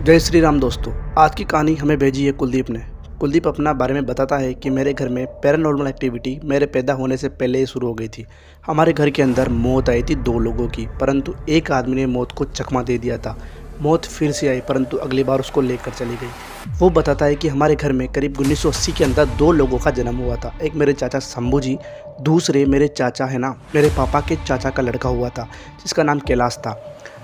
जय श्री राम दोस्तों। आज की कहानी हमें भेजी है कुलदीप ने। कुलदीप अपना बारे में बताता है कि मेरे घर में पैरानॉर्मल एक्टिविटी मेरे पैदा होने से पहले ही शुरू हो गई थी। हमारे घर के अंदर मौत आई थी 2 लोगों की, परंतु एक आदमी ने मौत को चकमा दे दिया था। मौत फिर से आई, परंतु अगली बार उसको लेकर चली गई। वो बताता है कि हमारे घर में करीब 1980 के अंदर 2 लोगों का जन्म हुआ था। एक मेरे चाचा शंभू जी, दूसरे मेरे चाचा है ना, मेरे पापा के चाचा का लड़का हुआ था जिसका नाम कैलाश था।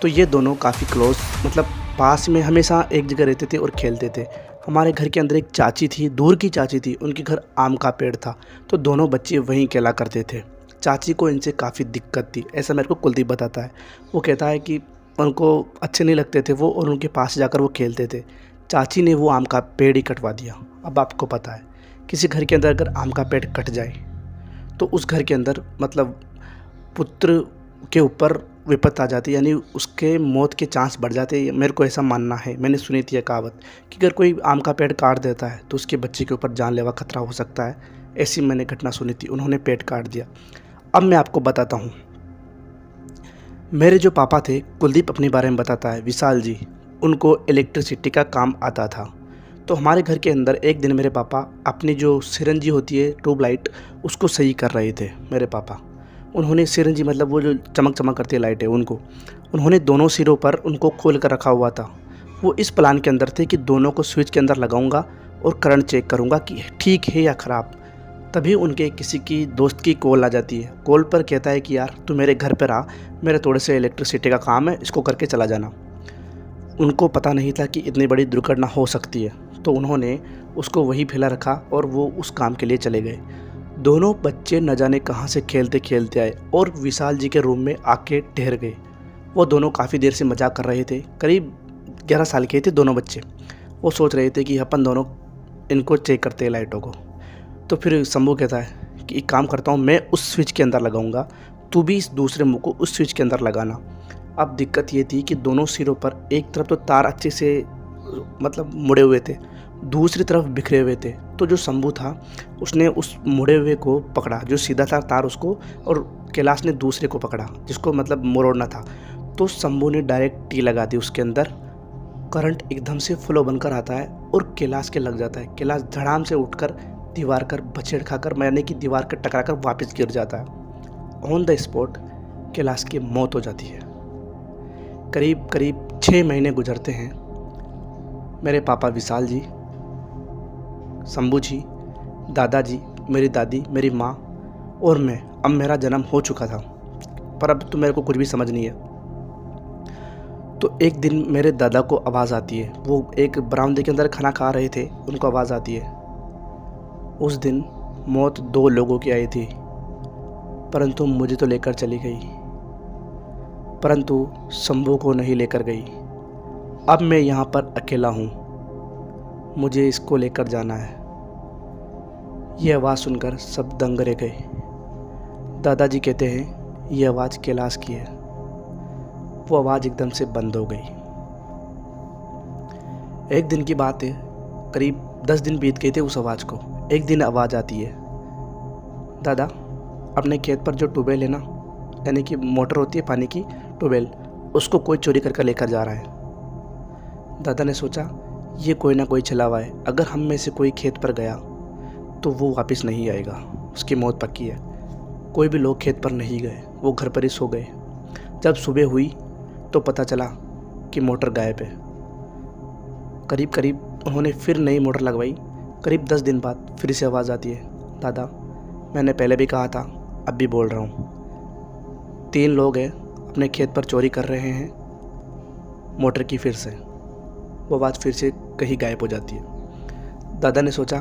तो ये दोनों काफ़ी क्लोज, मतलब पास में हमेशा एक जगह रहते थे और खेलते थे। हमारे घर के अंदर एक चाची थी, दूर की चाची थी, उनके घर आम का पेड़ था, तो दोनों बच्चे वहीं खेला करते थे। चाची को इनसे काफ़ी दिक्कत थी, ऐसा मेरे को कुलदीप बताता है। वो कहता है कि उनको अच्छे नहीं लगते थे वो, और उनके पास जाकर वो खेलते थे। चाची ने वो आम का पेड़ ही कटवा दिया। अब आपको पता है, किसी घर के अंदर अगर आम का पेड़ कट जाए तो उस घर के अंदर मतलब पुत्र के ऊपर विपत्ति आ जाती है, यानी उसके मौत के चांस बढ़ जाते हैं। मेरे को ऐसा मानना है, मैंने सुनी थी ये कहावत कि अगर कोई आम का पेड़ काट देता है तो उसके बच्चे के ऊपर जानलेवा खतरा हो सकता है। ऐसी मैंने घटना सुनी थी, उन्होंने पेड़ काट दिया। अब मैं आपको बताता हूँ, मेरे जो पापा थे, कुलदीप अपने बारे में बताता है, विशाल जी, उनको इलेक्ट्रिसिटी का काम आता था। तो हमारे घर के अंदर एक दिन मेरे पापा अपनी जो सिरंजी होती है ट्यूबलाइट, उसको सही कर रहे थे। मेरे पापा उन्होंने सिरंजी, मतलब वो जो चमक चमक करती है लाइट है, उन्होंने दोनों सिरों पर उनको खोल कर रखा हुआ था। वो इस प्लान के अंदर थे कि दोनों को स्विच के अंदर लगाऊंगा और करंट चेक करूंगा कि ठीक है या ख़राब। तभी उनके किसी की दोस्त की कॉल आ जाती है। कॉल पर कहता है कि यार तू मेरे घर पर आ, मेरे थोड़े से इलेक्ट्रिसिटी का काम है, इसको करके चला जाना। उनको पता नहीं था कि इतनी बड़ी दुर्घटना हो सकती है, तो उन्होंने उसको वहीं फैला रखा और वो उस काम के लिए चले गए। दोनों बच्चे न जाने कहाँ से खेलते खेलते आए और विशाल जी के रूम में आके ठहर गए। वो दोनों काफ़ी देर से मजाक कर रहे थे। करीब 11 साल के थे दोनों बच्चे। वो सोच रहे थे कि अपन दोनों इनको चेक करते हैं लाइटों को। तो फिर शंभू कहता है कि एक काम करता हूँ, मैं उस स्विच के अंदर लगाऊंगा, तू भी इस दूसरे मुँह को उस स्विच के अंदर लगाना। अब दिक्कत ये थी कि दोनों सिरों पर एक तरफ तो तार अच्छे से मतलब मुड़े हुए थे, दूसरी तरफ बिखरे हुए थे। तो जो शंभू था उसने उस मुड़े हुए को पकड़ा, जो सीधा था तार उसको, और कैलाश ने दूसरे को पकड़ा जिसको मतलब मोड़ना था। तो शंभू ने डायरेक्ट टी लगा दी उसके अंदर। करंट एकदम से फ्लो बनकर आता है और कैलाश के लग जाता है। कैलाश धड़ाम से उठकर दीवार कर बछेड़ खाकर, यानी कि दीवार कर टकरा कर वापस गिर जाता है। ऑन द स्पॉट कैलाश की मौत हो जाती है। करीब करीब 6 महीने गुजरते हैं। मेरे पापा विशाल जी, शंभू जी, दादाजी, मेरी दादी, मेरी माँ और मैं, अब मेरा जन्म हो चुका था, पर अब तो मेरे को कुछ भी समझ नहीं है। तो एक दिन मेरे दादा को आवाज़ आती है, वो एक बरामदे के अंदर खाना खा रहे थे, उनको आवाज़ आती है। उस दिन मौत 2 लोगों की आई थी, परंतु मुझे तो लेकर चली गई, परंतु शंभू को नहीं लेकर गई। अब मैं यहाँ पर अकेला हूँ, मुझे इसको लेकर जाना है। ये आवाज़ सुनकर सब दंग रह गए। दादाजी कहते हैं ये आवाज़ कैलाश की है। वो आवाज़ एकदम से बंद हो गई। एक दिन की बात है, करीब 10 दिन बीत गए थे उस आवाज़ को। एक दिन आवाज़ आती है, दादा अपने खेत पर जो ट्यूबवेल है ना, यानी कि मोटर होती है पानी की ट्यूबवेल, उसको कोई चोरी करके लेकर जा रहा है। दादा ने सोचा ये कोई ना कोई चला हुआ है, अगर हम में से कोई खेत पर गया तो वो वापस नहीं आएगा, उसकी मौत पक्की है। कोई भी लोग खेत पर नहीं गए, वो घर पर ही सो गए। जब सुबह हुई तो पता चला कि मोटर गायब है। करीब करीब उन्होंने फिर नई मोटर लगवाई। करीब 10 दिन बाद फिर से आवाज़ आती है, दादा मैंने पहले भी कहा था, अब भी बोल रहा हूँ, 3 लोग हैं अपने खेत पर चोरी कर रहे हैं मोटर की। फिर से वो आवाज़ फिर से कहीं गायब हो जाती है। दादा ने सोचा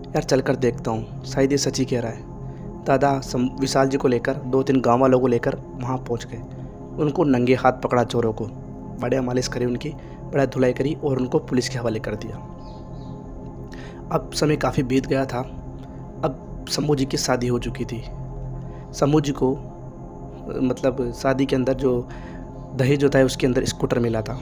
यार चल कर देखता हूँ, शायद ये सच ही कह रहा है। दादा विशाल जी को लेकर 2-3 गाँव वालों को लेकर वहाँ पहुँच गए। उनको नंगे हाथ पकड़ा चोरों को, बढ़िया मालिश करी उनकी, बड़ा धुलाई करी और उनको पुलिस के हवाले कर दिया। अब समय काफ़ी बीत गया था। अब शंभू जी की शादी हो चुकी थी। शंभू जी को मतलब शादी के अंदर जो दहेज होता है उसके अंदर स्कूटर मिला था।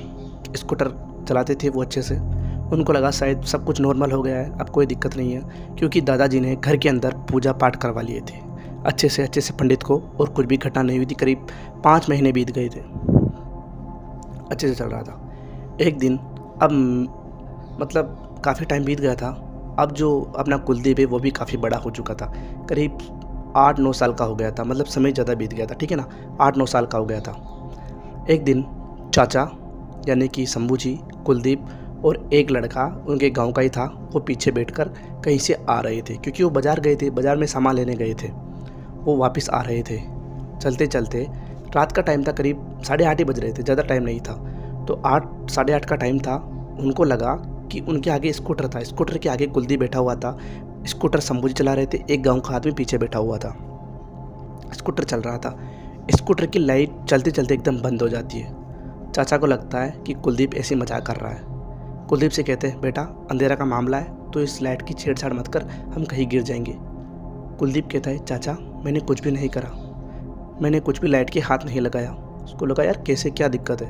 स्कूटर चलाते थे वो अच्छे से। उनको लगा शायद सब कुछ नॉर्मल हो गया है, अब कोई दिक्कत नहीं है, क्योंकि दादाजी ने घर के अंदर पूजा पाठ करवा लिए थे अच्छे से पंडित को, और कुछ भी घटना नहीं हुई थी। करीब 5 महीने बीत गए थे, अच्छे से चल रहा था। एक दिन अब मतलब काफ़ी टाइम बीत गया था। अब जो अपना कुलदीप है वो भी काफ़ी बड़ा हो चुका था, करीब 8-9 साल का हो गया था, मतलब समय ज़्यादा बीत गया था, ठीक है ना, 8-9 साल का हो गया था। एक दिन चाचा यानी कि शंभू जी, कुलदीप और एक लड़का उनके गांव का ही था, वो पीछे बैठकर कहीं से आ रहे थे, क्योंकि वो बाज़ार गए थे, बाज़ार में सामान लेने गए थे। वो वापस आ रहे थे चलते चलते। रात का टाइम था, करीब 8:30 ही बज रहे थे, ज़्यादा टाइम नहीं था। तो 8 साढ़े 8 का टाइम था। उनको लगा कि उनके आगे स्कूटर था, स्कूटर के आगे कुलदीप बैठा हुआ था, स्कूटर शंभू जी चला रहे थे, एक गाँव का आदमी पीछे बैठा हुआ था। स्कूटर चल रहा था, स्कूटर की लाइट चलते चलते एकदम बंद हो जाती है। चाचा को लगता है कि कुलदीप ऐसे मजाक कर रहा है। कुलदीप से कहते हैं, बेटा अंधेरा का मामला है तो इस लाइट की छेड़छाड़ मत कर, हम कहीं गिर जाएंगे। कुलदीप कहता है, चाचा मैंने कुछ भी नहीं करा, मैंने कुछ भी लाइट के हाथ नहीं लगाया। उसको लगा यार कैसे, क्या दिक्कत है।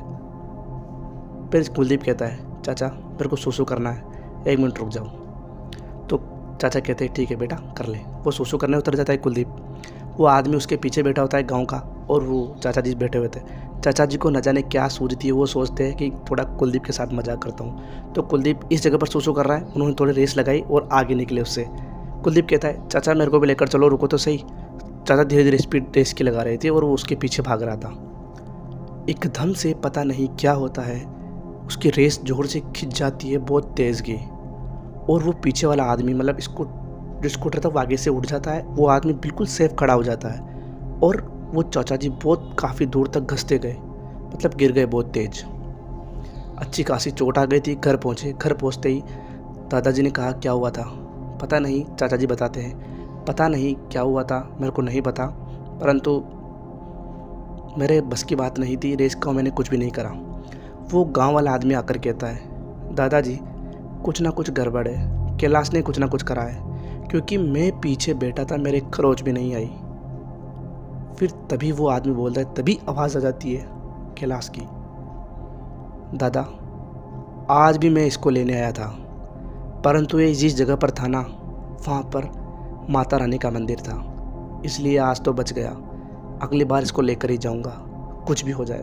फिर कुलदीप कहता है, चाचा मेरे को सूसू करना है, 1 मिनट रुक जाओ। तो चाचा कहते हैं, ठीक है बेटा कर ले। वो सूसू करने उतर जाता है कुलदीप। वो आदमी उसके पीछे बैठा होता है गांव का, और वो चाचा जी बैठे हुए थे। चाचा जी को न जाने क्या सूझती है, वो सोचते हैं कि थोड़ा कुलदीप के साथ मजाक करता हूँ। तो कुलदीप इस जगह पर सूसू कर रहा है, उन्होंने थोड़ी रेस लगाई और आगे निकले उससे। कुलदीप कहता है, चाचा मेरे को भी लेकर चलो, रुको तो सही। चाचा धीरे धीरे स्पीड रेस की लगा रहे थे और वो उसके पीछे भाग रहा था। एकदम से पता नहीं क्या होता है, उसकी रेस जोर से खिंच जाती है, बहुत तेज़ गई, और वो पीछे वाला आदमी, मतलब जो स्कूटर था वो आगे से उठ जाता है। वो आदमी बिल्कुल सेफ खड़ा हो जाता है, और वो चाचा जी बहुत काफ़ी दूर तक घसते गए, मतलब गिर गए बहुत तेज। अच्छी खासी चोट आ गई थी। घर पहुँचे, घर पहुँचते ही दादाजी ने कहा, क्या हुआ था? पता नहीं, चाचा जी बताते हैं, पता नहीं क्या हुआ था, मेरे को नहीं पता, परंतु मेरे बस की बात नहीं थी, रेस का मैंने कुछ भी नहीं करा। वो गांव वाला आदमी आकर कहता है, दादाजी कुछ ना कुछ गड़बड़ है, कैलाश ने कुछ ना कुछ करा है, क्योंकि मैं पीछे बैठा था, मेरे खरोच भी नहीं आई। फिर तभी वो आदमी बोलता है, तभी आवाज़ आ जाती है कैलाश की, दादा आज भी मैं इसको लेने आया था, परंतु ये जिस जगह पर था ना, वहाँ पर माता रानी का मंदिर था, इसलिए आज तो बच गया, अगली बार इसको लेकर ही जाऊँगा, कुछ भी हो जाए।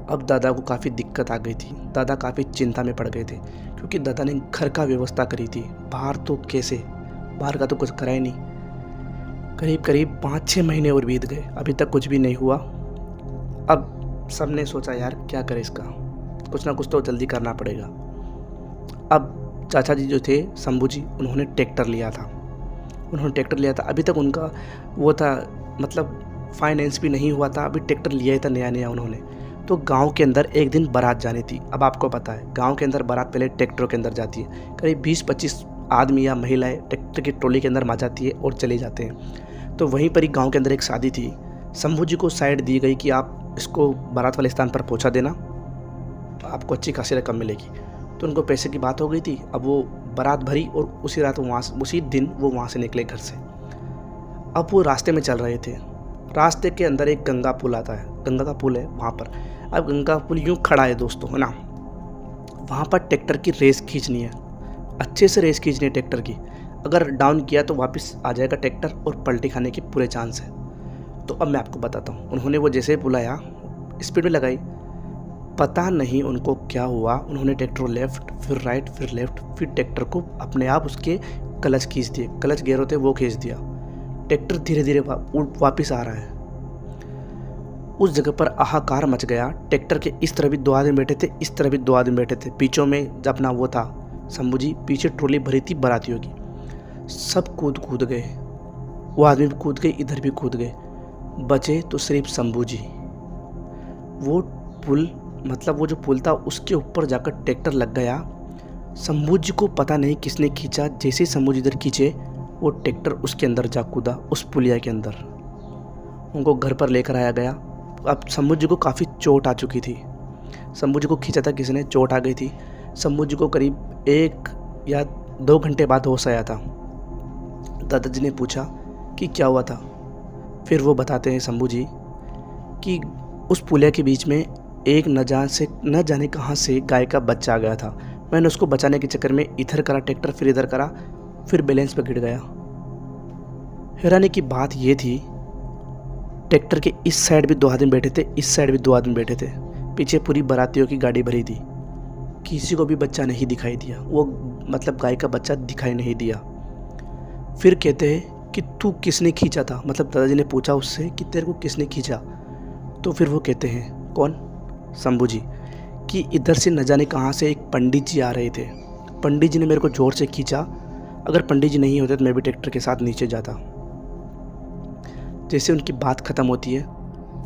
अब दादा को काफ़ी दिक्कत आ गई थी, दादा काफ़ी चिंता में पड़ गए थे, क्योंकि दादा ने घर का व्यवस्था करी थी, बाहर तो कैसे, बाहर का तो कुछ करा ही नहीं। करीब करीब 5-6 महीने और बीत गए, अभी तक कुछ भी नहीं हुआ। अब सबने सोचा यार क्या करें इसका, कुछ ना कुछ तो जल्दी करना पड़ेगा। अब चाचा जी जो थे शंभू जी, उन्होंने ट्रैक्टर लिया था, अभी तक उनका वो था, मतलब फाइनेंस भी नहीं हुआ था, अभी ट्रैक्टर लिया ही था नया नया उन्होंने। तो गांव के अंदर एक दिन बारात जानी थी। अब आपको पता है गांव के अंदर बारात पहले ट्रैक्टरों के अंदर जाती है, करीब 20-25 आदमी या महिलाएं ट्रैक्टर की ट्रॉली के अंदर आ जाती है और चले जाते हैं। तो वहीं पर ही गांव के अंदर एक शादी थी। शंभू जी को साइड दी गई कि आप इसको बारात वाले स्थान पर पहुंचा देना, तो आपको अच्छी खासी रकम मिलेगी। तो उनको पैसे की बात हो गई थी। अब वो बारात भरी और उसी दिन वो वहाँ से निकले घर से। अब वो रास्ते में चल रहे थे, रास्ते के अंदर एक गंगा पुल आता है, गंगा का पुल है वहाँ पर। अब गंगा पुल यूँ खड़ा है दोस्तों, है ना, वहाँ पर ट्रैक्टर की रेस खींचनी है, अच्छे से रेस खींचनी है ट्रैक्टर की। अगर डाउन किया तो वापस आ जाएगा ट्रैक्टर और पलटी खाने के पूरे चांस है। तो अब मैं आपको बताता हूँ, उन्होंने वो जैसे बुलाया, स्पीड में लगाई, पता नहीं उनको क्या हुआ, उन्होंने ट्रैक्टर लेफ्ट फिर राइट फिर लेफ्ट, फिर ट्रैक्टर को अपने आप उसके क्लच खींच दिए, क्लच गियर होते वो खींच दिया। ट्रैक्टर धीरे धीरे वापस आ रहा है। उस जगह पर हाहाकार मच गया। ट्रैक्टर के इस तरफ भी 2 आदमी बैठे थे, इस तरफ भी 2 आदमी बैठे थे, बीचों में अपना वो था शंभू जी, पीछे ट्रॉली भरी थी बारातियों की। सब कूद गए, वो आदमी भी कूद गए, इधर भी कूद गए, बचे तो सिर्फ शंभू जी। वो पुल, मतलब वो जो पुल था उसके ऊपर जाकर ट्रैक्टर लग गया। शंभू जी को पता नहीं किसने खींचा, जैसे शंभू जी इधर खींचे वो ट्रैक्टर उसके अंदर जा कूदा, उस पुलिया के अंदर। उनको घर पर लेकर आया गया। अब शंभू जी को काफ़ी चोट आ चुकी थी, शंभू जी को खींचा था किसी ने, चोट आ गई थी। शंभू जी को करीब 1 या 2 घंटे बाद होश आया था। दादाजी ने पूछा कि क्या हुआ था। फिर वो बताते हैं शंभू जी कि उस पुलिया के बीच में एक न जाने कहाँ से गाय का बच्चा आ गया था। मैंने उसको बचाने के चक्कर में इधर करा ट्रैक्टर, फिर इधर करा, फिर बैलेंस पर गिर गया। हैरानी की बात ये थी, ट्रैक्टर के इस साइड भी 2 आदमी बैठे थे, इस साइड भी 2 आदमी बैठे थे, पीछे पूरी बारातियों की गाड़ी भरी थी। किसी को भी बच्चा नहीं दिखाई दिया, वो मतलब गाय का बच्चा दिखाई नहीं दिया। फिर कहते हैं कि तू किसने खींचा था, मतलब दादाजी ने पूछा उससे कि तेरे को किसने खींचा। तो फिर वो कहते हैं कौन, शंभू जी, कि इधर से न जाने कहाँ से एक पंडित जी आ रहे थे। पंडित जी ने मेरे को ज़ोर से खींचा, अगर पंडित जी नहीं होते तो मैं भी ट्रैक्टर के साथ नीचे जाता। जैसे उनकी बात ख़त्म होती है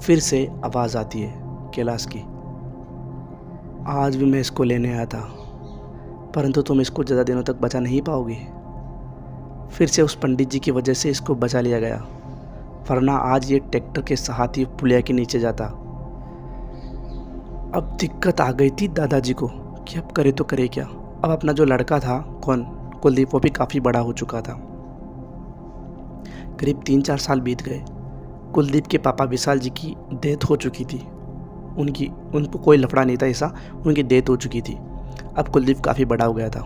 फिर से आवाज़ आती है कैलाश की, आज भी मैं इसको लेने आया था, परंतु तुम इसको ज़्यादा दिनों तक बचा नहीं पाओगे। फिर से उस पंडित जी की वजह से इसको बचा लिया गया, वरना आज ये ट्रैक्टर के साथ ही पुलिया के नीचे जाता। अब दिक्कत आ गई थी दादाजी को कि अब करे तो करे क्या। अब अपना जो लड़का था कौन, कुलदीप, वो भी काफ़ी बड़ा हो चुका था। करीब 3-4 साल बीत गए। कुलदीप के पापा विशाल जी की डेथ हो चुकी थी। उनको कोई लफड़ा नहीं था ऐसा, उनकी डेथ हो चुकी थी। अब कुलदीप काफ़ी बड़ा हो गया था।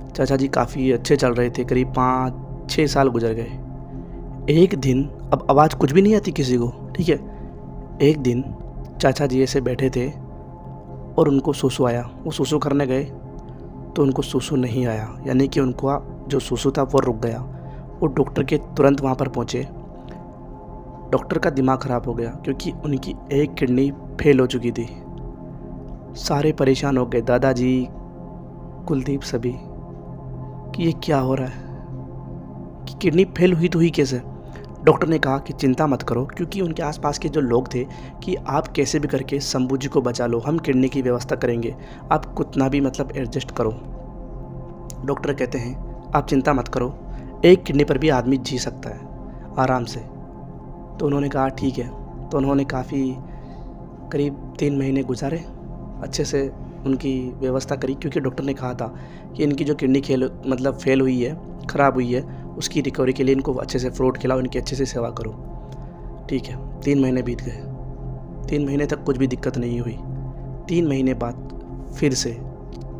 चाचा जी काफ़ी अच्छे चल रहे थे, करीब 5-6 साल गुजर गए। एक दिन, अब आवाज़ कुछ भी नहीं आती किसी को, ठीक है। एक दिन चाचा जी ऐसे बैठे थे और उनको सुसु आया। वो सुसु करने गए तो उनको सुसु नहीं आया, यानी कि उनको जो सुसु था वो रुक गया। वो डॉक्टर के तुरंत वहाँ पर पहुँचे। डॉक्टर का दिमाग ख़राब हो गया क्योंकि उनकी एक किडनी फेल हो चुकी थी। सारे परेशान हो गए, दादाजी, कुलदीप, सभी, कि ये क्या हो रहा है, कि किडनी फेल हुई तो हुई कैसे। डॉक्टर ने कहा कि चिंता मत करो, क्योंकि उनके आसपास के जो लोग थे कि आप कैसे भी करके शंभू जी को बचा लो, हम किडनी की व्यवस्था करेंगे, आप कितना भी मतलब एडजस्ट करो। डॉक्टर कहते हैं आप चिंता मत करो, एक किडनी पर भी आदमी जी सकता है आराम से। तो उन्होंने कहा ठीक है। तो उन्होंने काफ़ी करीब 3 महीने गुजारे, अच्छे से उनकी व्यवस्था करी, क्योंकि डॉक्टर ने कहा था कि इनकी जो किडनी फेल हुई है, ख़राब हुई है, उसकी रिकवरी के लिए इनको अच्छे से फ्रूट खिलाओ, इनकी अच्छे से सेवा करो। ठीक है। 3 महीने बीत गए। 3 महीने तक कुछ भी दिक्कत नहीं हुई। 3 महीने बाद फिर से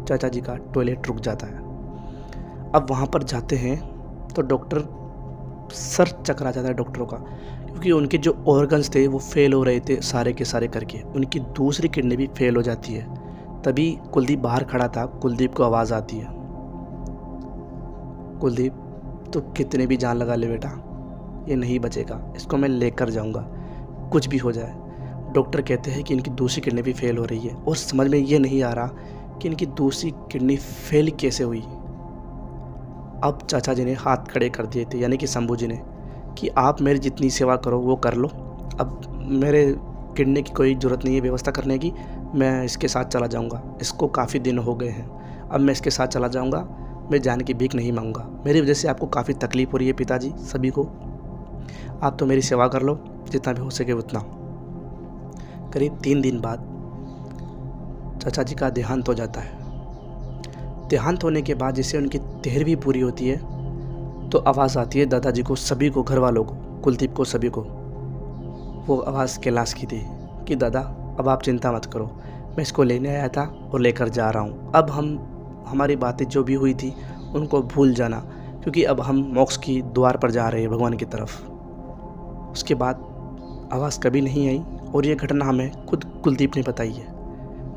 चाचा जी का टॉयलेट रुक जाता है। अब वहाँ पर जाते हैं तो डॉक्टर, सर चकरा जाता है डॉक्टरों का, क्योंकि उनके जो ऑर्गन्स थे वो फेल हो रहे थे सारे के सारे करके। उनकी दूसरी किडनी भी फेल हो जाती है। तभी कुलदीप बाहर खड़ा था। कुलदीप को आवाज़ आती है, कुलदीप तो कितने भी जान लगा ले बेटा, ये नहीं बचेगा, इसको मैं लेकर जाऊंगा, कुछ भी हो जाए। डॉक्टर कहते हैं कि इनकी दूसरी किडनी भी फेल हो रही है और समझ में ये नहीं आ रहा कि इनकी दूसरी किडनी फेल कैसे हुई। अब चाचा जी ने हाथ खड़े कर दिए थे, यानी कि शंभू जी ने, कि आप मेरी जितनी सेवा करो वो कर लो, अब मेरे किडनी की कोई ज़रूरत नहीं है व्यवस्था करने की, मैं इसके साथ चला जाऊंगा, इसको काफ़ी दिन हो गए हैं, अब मैं इसके साथ चला जाऊंगा, मैं जाने की भीख नहीं मांगूंगा, मेरी वजह से आपको काफ़ी तकलीफ़ हो रही है पिताजी, सभी को, आप तो मेरी सेवा कर लो जितना भी हो सके उतना। करीब 3 दिन बाद चाचा जी का देहांत हो जाता है। देहांत होने के बाद जैसे उनकी 13वीं पूरी होती है तो आवाज़ आती है दादाजी को, सभी को, घर वालों को, कुलदीप को, सभी को। वो आवाज़ कैलाश की थी कि दादा अब आप चिंता मत करो, मैं इसको लेने आया था और लेकर जा रहा हूँ, अब हमारी बातें जो भी हुई थी उनको भूल जाना, क्योंकि अब हम मोक्ष की द्वार पर जा रहे हैं भगवान की तरफ। उसके बाद आवाज़ कभी नहीं आई और ये घटना हमें खुद कुलदीप ने बताई है।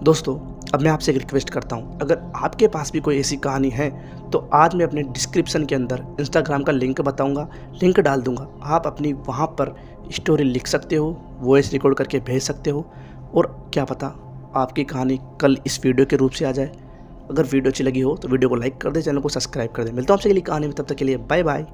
दोस्तों, अब मैं आपसे एक रिक्वेस्ट करता हूँ, अगर आपके पास भी कोई ऐसी कहानी है तो आज मैं अपने डिस्क्रिप्शन के अंदर इंस्टाग्राम का लिंक बताऊँगा, लिंक डाल दूँगा, आप अपनी वहाँ पर स्टोरी लिख सकते हो, वॉइस रिकॉर्ड करके भेज सकते हो, और क्या पता आपकी कहानी कल इस वीडियो के रूप से आ जाए। अगर वीडियो अच्छी लगी हो तो वीडियो को लाइक कर दे, चैनल को सब्सक्राइब कर दे। मिलता हूँ आपसे अगली कहानी में, तब तक के लिए बाय बाय।